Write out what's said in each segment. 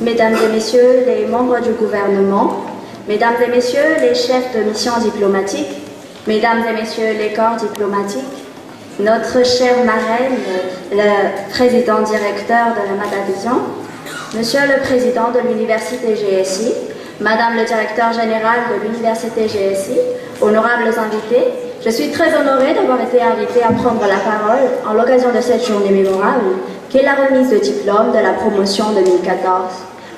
Mesdames et Messieurs les membres du gouvernement, Mesdames et Messieurs les chefs de mission diplomatiques, Mesdames et Messieurs les corps diplomatiques, notre chère marraine, le président directeur de la Madavision, Monsieur le président de l'université GSI, Madame le directeur général de l'université GSI, honorables invités, je suis très honorée d'avoir été invitée à prendre la parole en l'occasion de cette journée mémorable qu'est la remise de diplôme de la promotion 2014.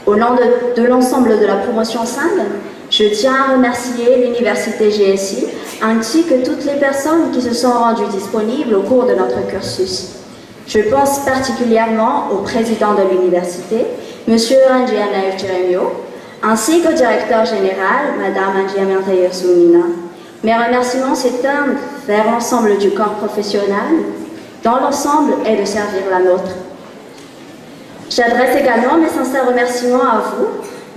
Au nom de l'ensemble de la promotion 5, je tiens à remercier l'université GSI ainsi que toutes les personnes qui se sont rendues disponibles au cours de notre cursus. Je pense particulièrement au président de l'université, M. Anjianaev Jeremio, ainsi qu'au directeur général, Mme Anjiamianta Yersounina. Mes remerciements s'étendent vers l'ensemble du corps professionnel, dont l'ensemble est de servir la nôtre. J'adresse également mes sincères remerciements à vous,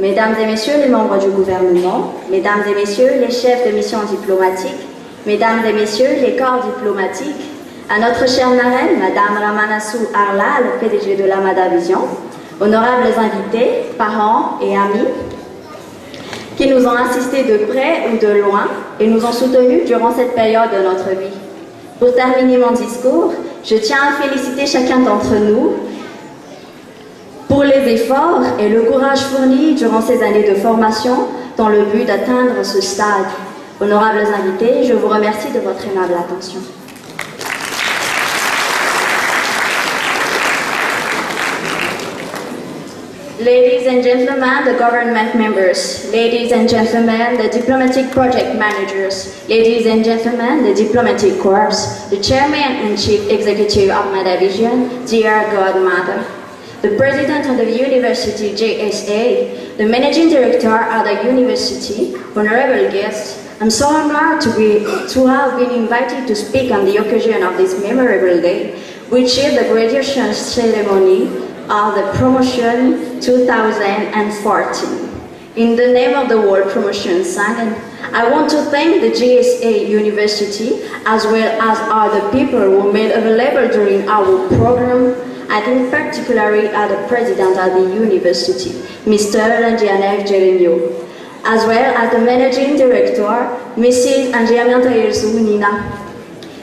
Mesdames et Messieurs les membres du gouvernement, Mesdames et Messieurs les chefs de mission diplomatique, Mesdames et Messieurs les corps diplomatiques, à notre chère marraine, Madame Ramanasu Arla, le PDG de la Madavision, honorables invités, parents et amis, qui nous ont assistés de près ou de loin et nous ont soutenus durant cette période de notre vie. Pour terminer mon discours, je tiens à féliciter chacun d'entre nous pour les efforts et le courage fournis durant ces années de formation dans le but d'atteindre ce stade. Honorables invités, je vous remercie de votre aimable attention. Ladies and gentlemen, the government members, ladies and gentlemen, the diplomatic project managers, ladies and gentlemen, the diplomatic corps, the chairman and chief executive of Madavision, dear godmother, the president of the university JSA, the managing director of the university, honorable guests, I'm so honored to have been invited to speak on the occasion of this memorable day, which is the graduation ceremony of the promotion 2014. In the name of the World Promotion Sangin, I want to thank the GSA University as well as other people who made available during our program. I think particularly at the president of the university, Mr. Anjianaev Jeremio, as well as the managing director, Mrs. Anjiamianta Yersounina.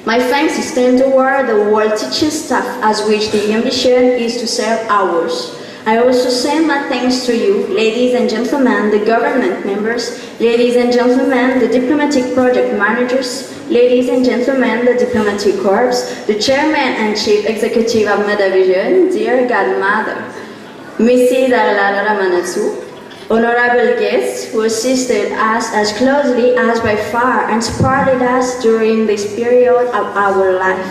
My thanks extend toward the whole teaching staff, as which the ambition is to serve ours. I also send my thanks to you, ladies and gentlemen, the government members, ladies and gentlemen, the diplomatic project managers, ladies and gentlemen, the diplomatic corps, the chairman and chief executive of Madavision, dear godmother, Mrs. Arla Ramanasu, honorable guests who assisted us as closely as by far and supported us during this period of our life.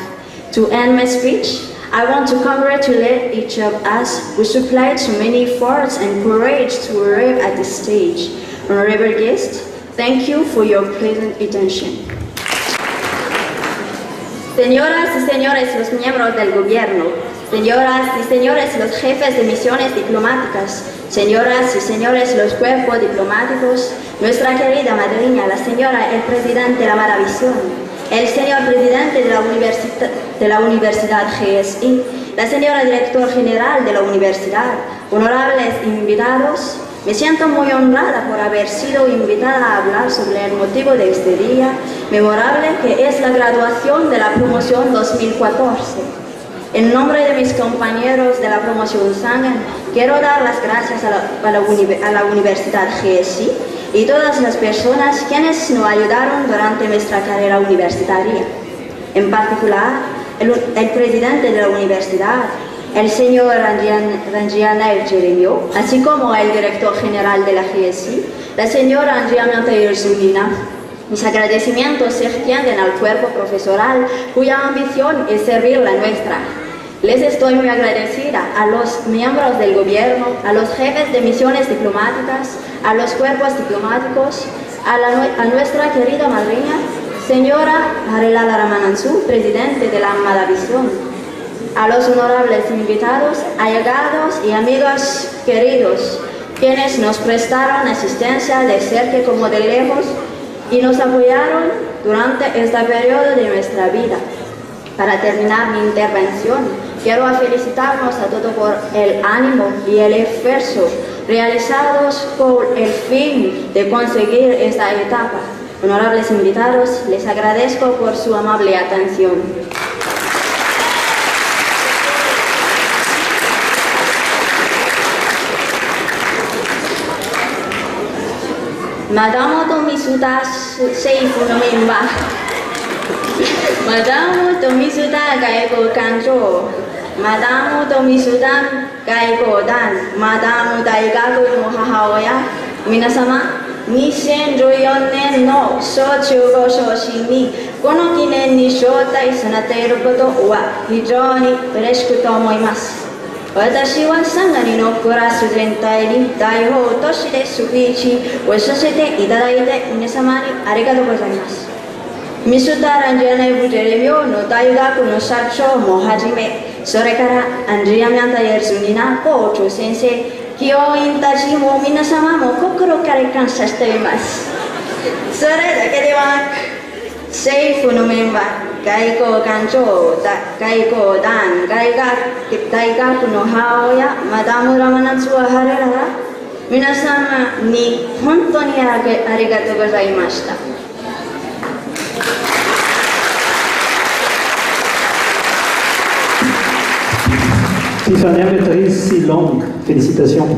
To end my speech, I want to congratulate each of us who supplied so many efforts and courage to arrive at this stage. Honorable guests, thank you for your pleasant attention. Señoras y señores los miembros del gobierno, señoras y señores los jefes de misiones diplomáticas, señoras y señores los cuerpos diplomáticos, nuestra querida madrina, la señora el presidente de la Madavision, el señor presidente de la Universidad GSI, la señora directora general de la universidad, honorables invitados, me siento muy honrada por haber sido invitada a hablar sobre el motivo de este día memorable que es la graduación de la promoción 2014. En nombre de mis compañeros de la promoción Sangin, quiero dar las gracias a la Universidad GSI y todas las personas quienes nos ayudaron durante nuestra carrera universitaria. En particular, el presidente de la universidad, el señor Anjianaev Jeremio, así como el director general de la GSI, la señora Anjiamianta Yersounina. Mis agradecimientos se extienden al cuerpo profesoral cuya ambición es servir la nuestra. Les estoy muy agradecida a los miembros del gobierno, a los jefes de misiones diplomáticas, a los cuerpos diplomáticos, a nuestra querida madrina, señora Arla Ramanasu, presidente de la Madavision, a los honorables invitados, allegados y amigos queridos, quienes nos prestaron asistencia de cerca como de lejos y nos apoyaron durante este periodo de nuestra vida. Para terminar mi intervención, quiero felicitarnos a todos por el ánimo y el esfuerzo realizados por el fin de conseguir esta etapa. Honorables invitados, les agradezco por su amable atención. Madame Tomisuta Seifu no Memba. Madame Tomisuta Gaiko Kanjo. Madame Tomisuta Gaiko Dan. Madame Daigaku no Hahaoya. Minasama, 2014年の小中高昇進にこの記念に招待されていることは非常に嬉しくと思います。私はサンガリのクラス全体に代表としてスピーチをさせていただいて皆様にありがとうございます。ミスターアンジェネブテレビの大学の社長もはじめ、それからアンジェミャンタイエルスニナ校長先生、教員たちも皆様も心から感謝しています。それだけではなく、政府のメンバー、外交官庁、外交団、大学の母親、マダム・ラマナツワハレララ、皆様に本当にありがとうございました。Tiffany Maîtrise, si longue, félicitations.